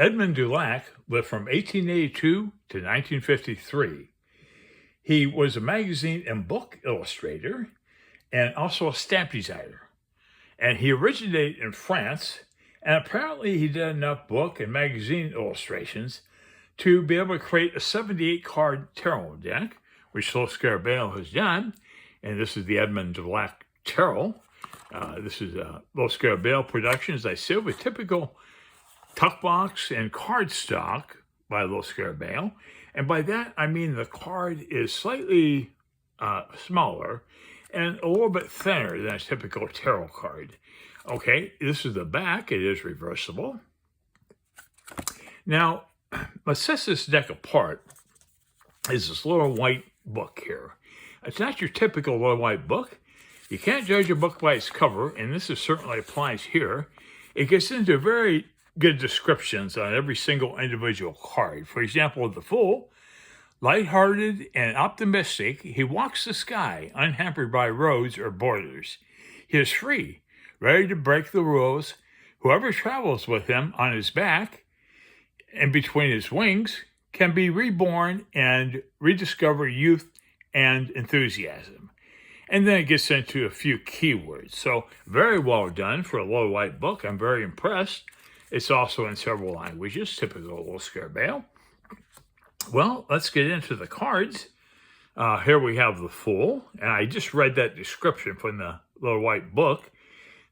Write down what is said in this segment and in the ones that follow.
Edmond Dulak lived from 1882 to 1953. He was a magazine and book illustrator and also a stamp designer. And he originated in France, and apparently he did enough book and magazine illustrations to be able to create a 78-card tarot deck, which Lo Scarabeo has done. And this is the Edmond Dulak Tarot. This is Lo Scarabeo production, as I said, with typical tuck box and cardstock by Lo Scarabeo. And by that, I mean the card is slightly smaller and a little bit thinner than a typical tarot card. Okay, this is the back. It is reversible. Now, let's set this deck apart. Is this little white book here. It's not your typical little white book. You can't judge a book by its cover, and this certainly applies here. It gets into very good descriptions on every single individual card. For example, the Fool, lighthearted and optimistic, he walks the sky, unhampered by roads or borders. He is free, ready to break the rules. Whoever travels with him on his back and between his wings can be reborn and rediscover youth and enthusiasm. And then it gets into a few keywords. So very well done for a little white book. I'm very impressed. It's also in several languages, typical Lo Scarabeo. Well, let's get into the cards. Here we have the Fool, and I just read that description from the little white book.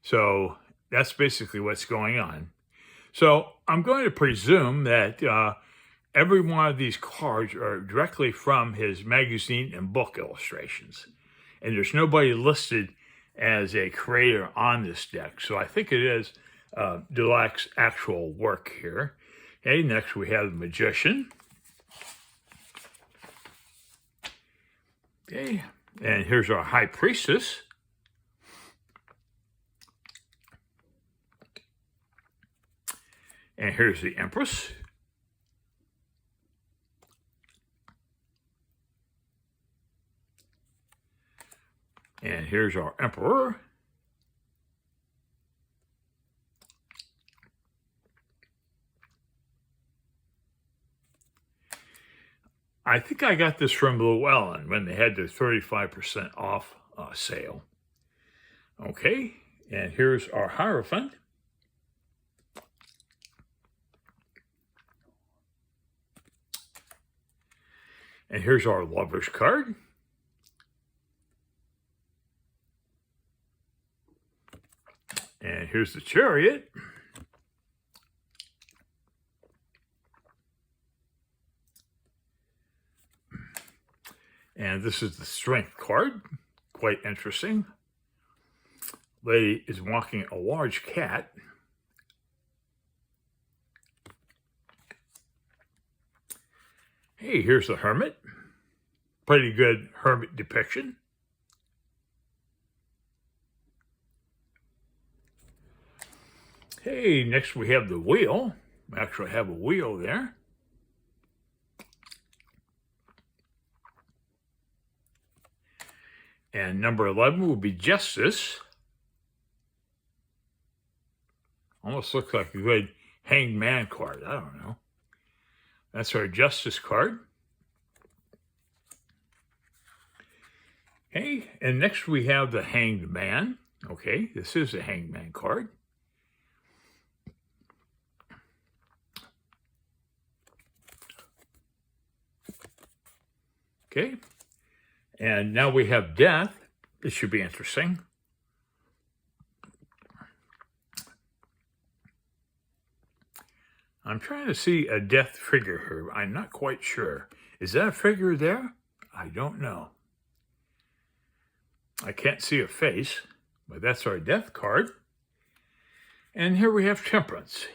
So that's basically what's going on. So I'm going to presume that every one of these cards are directly from his magazine and book illustrations. And there's nobody listed as a creator on this deck. So I think it is Dulak's actual work here. Okay, next we have the Magician. Okay, and here's our High Priestess. And here's the Empress. And here's our Emperor. I think I got this from Llewellyn when they had their 35% off sale. Okay, and here's our Hierophant. And here's our Lover's card. And here's the Chariot. And this is the Strength card. Quite interesting. Lady is walking a large cat. Hey, here's the Hermit. Pretty good hermit depiction. Hey, next we have the Wheel. We actually have a wheel there. And number 11 will be Justice. Almost looks like a good Hanged Man card. I don't know. That's our Justice card. Okay, and next we have the Hanged Man. Okay, this is the Hanged Man card. Okay, and now we have Death. This should be interesting. I'm trying to see a death figure here. I'm not quite sure. Is that a figure there? I don't know. I can't see a face, but that's our Death card. And here we have Temperance.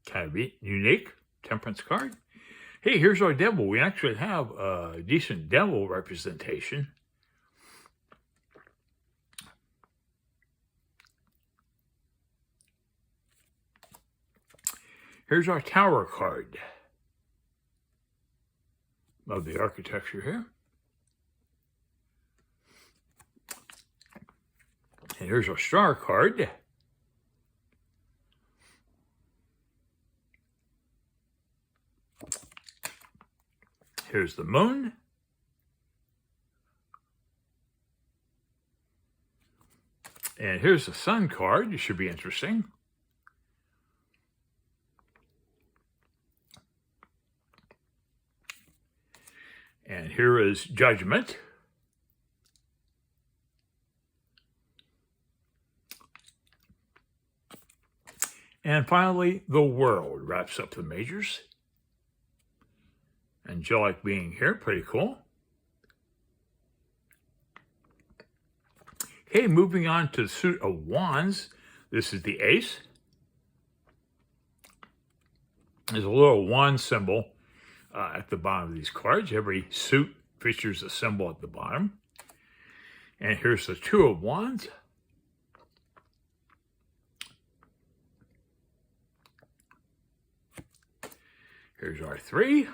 Kind of unique Temperance card. Hey, here's our Devil. We actually have a decent Devil representation. Here's our Tower card. Love the architecture here. And here's our Star card. Here's the moon. And here's the sun card. It should be interesting. And here is Judgment. And finally, the World wraps up the majors. Angelic being here, pretty cool. Okay, moving on to the suit of wands. This is the ace. There's a little wand symbol at the bottom of these cards. Every suit features a symbol at the bottom. And here's the two of wands. Here's our three.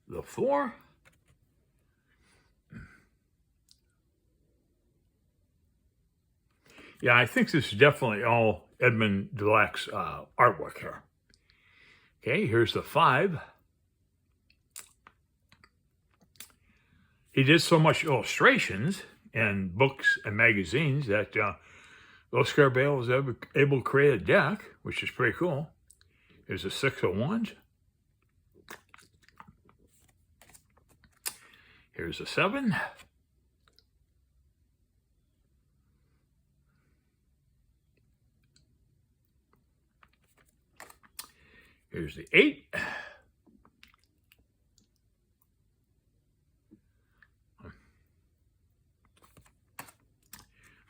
The four. Yeah, I think this is definitely all Edmond Dulak's artwork here. Okay, here's the five. He did so much illustrations in books and magazines that Lo Scarabeo was able to create a deck, which is pretty cool. Here's the six of wands. Here's a seven. Here's the eight.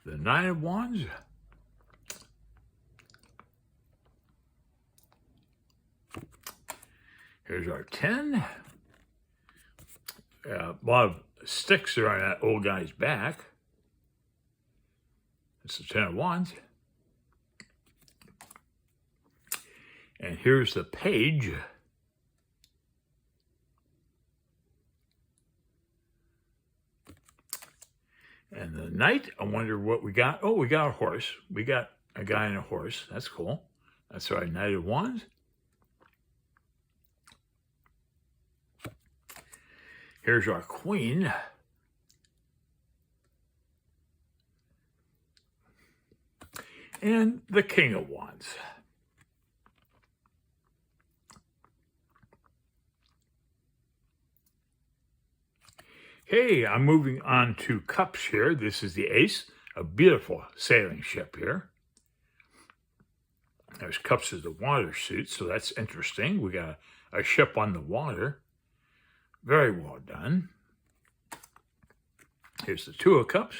The nine of wands. Here's our 10. A lot of sticks are on that old guy's back. It's the 10 of wands. And here's the page. And the knight, I wonder what we got. Oh, we got a horse. We got a guy and a horse. That's cool. That's our knight of wands. Here's our queen. And the king of wands. Okay, I'm moving on to cups here. This is the ace, a beautiful sailing ship here. There's cups as the water suit, so that's interesting. We got a ship on the water. Very well done. Here's the two of cups.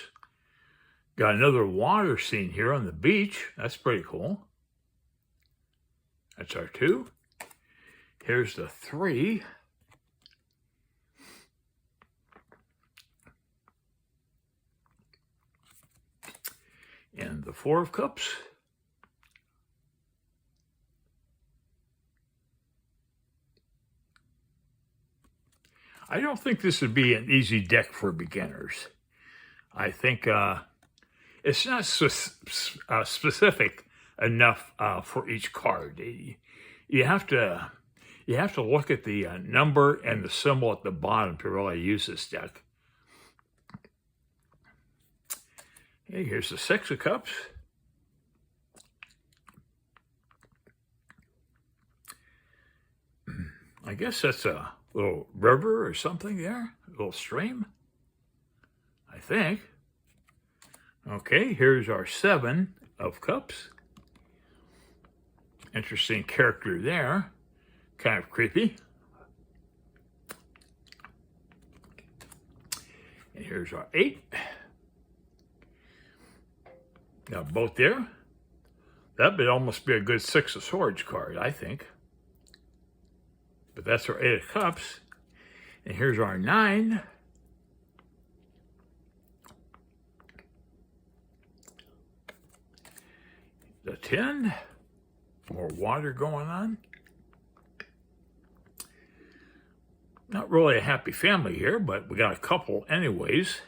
Got another water scene here on the beach. That's pretty cool. That's our two. Here's the three. And the four of cups. I don't think this would be an easy deck for beginners. I think it's not specific enough for each card. You have to look at the number and the symbol at the bottom to really use this deck. Okay, here's the six of cups. I guess that's a little river or something there, a little stream, I think. Okay, here's our seven of cups. Interesting character there, kind of creepy. And here's our eight. Now both there. That would almost be a good six of swords card, I think. But that's our eight of cups. And here's our nine. The 10. More water going on. Not really a happy family here, but we got a couple anyways.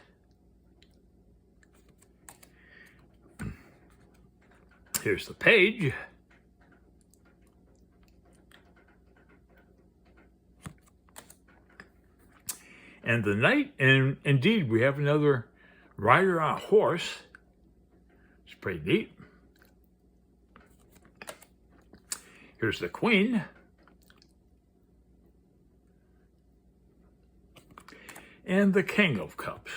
Here's the page. And the knight, and indeed we have another rider on a horse. It's pretty neat. Here's the queen. And the king of cups.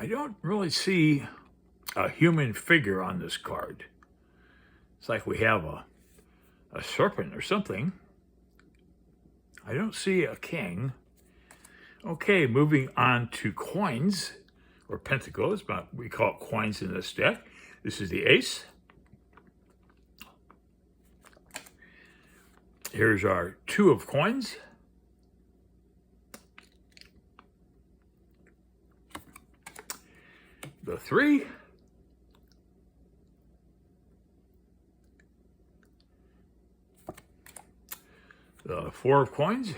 I don't really see a human figure on this card. It's like we have a serpent or something. I don't see a king. Okay, moving on to coins, or pentacles, but we call it coins in this deck. This is the ace. Here's our two of coins. The three. The four of coins.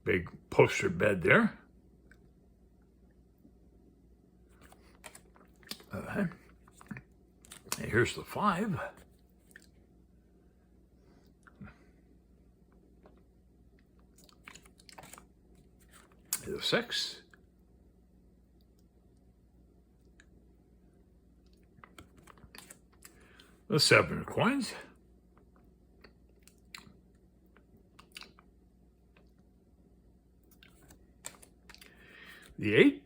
Big poster bed there. And here's the five. The six. The seven of coins. The eight.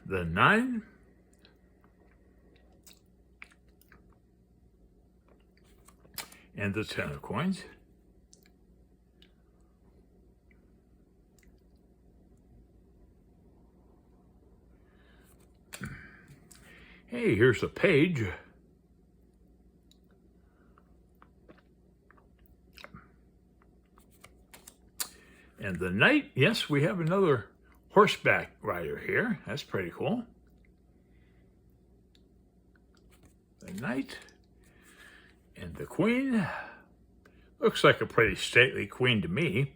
The nine. And the 10 of coins. Hey, here's the page. And the knight, yes, we have another horseback rider here. That's pretty cool. The knight. And the queen. Looks like a pretty stately queen to me.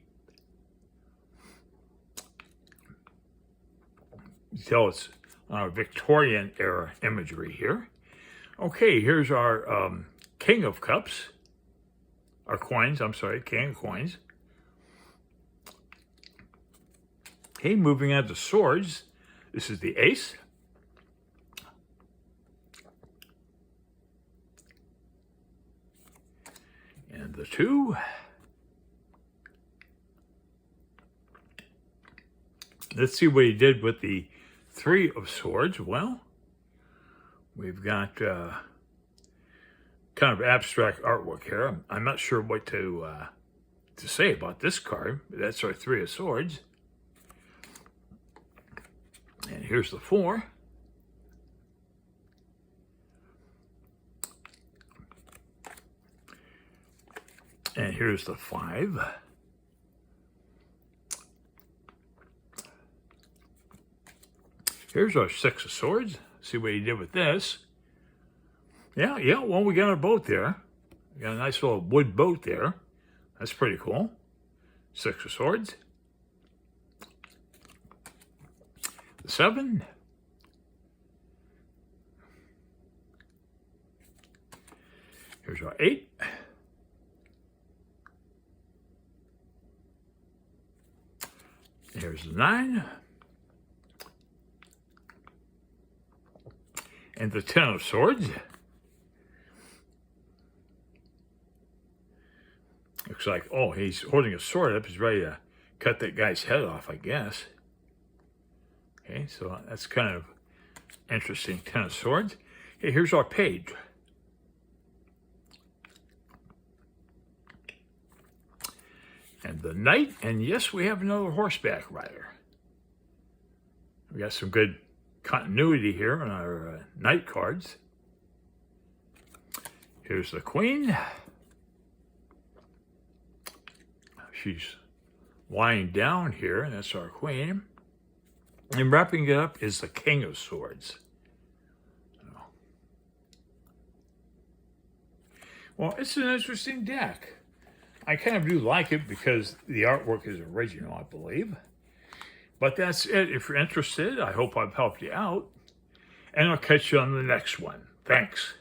You can tell it's Victorian era imagery here. Okay, here's our king of cups. Our coins, I'm sorry, king of coins. Okay, moving on to swords. This is the ace. And the two. Let's see what he did with the three of swords. Well, we've got kind of abstract artwork here. I'm not sure what to say about this card. That's our three of swords. And here's the four. And here's the five. Here's our six of swords. See what he did with this. Yeah, well, we got a boat there. We got a nice little wood boat there. That's pretty cool. Six of swords. The seven. Here's our eight. Here's the nine. And the 10 of swords. Looks like, oh, he's holding a sword up. He's ready to cut that guy's head off, I guess. Okay, so that's kind of interesting. 10 of swords. Okay, here's our page. And the knight, and yes, we have another horseback rider. We got some good continuity here on our knight cards. Here's the queen. She's lying down here, and that's our queen. And wrapping it up is the king of swords. Well, it's an interesting deck. I kind of do like it because the artwork is original, I believe. But that's it. If you're interested, I hope I've helped you out. And I'll catch you on the next one. Thanks.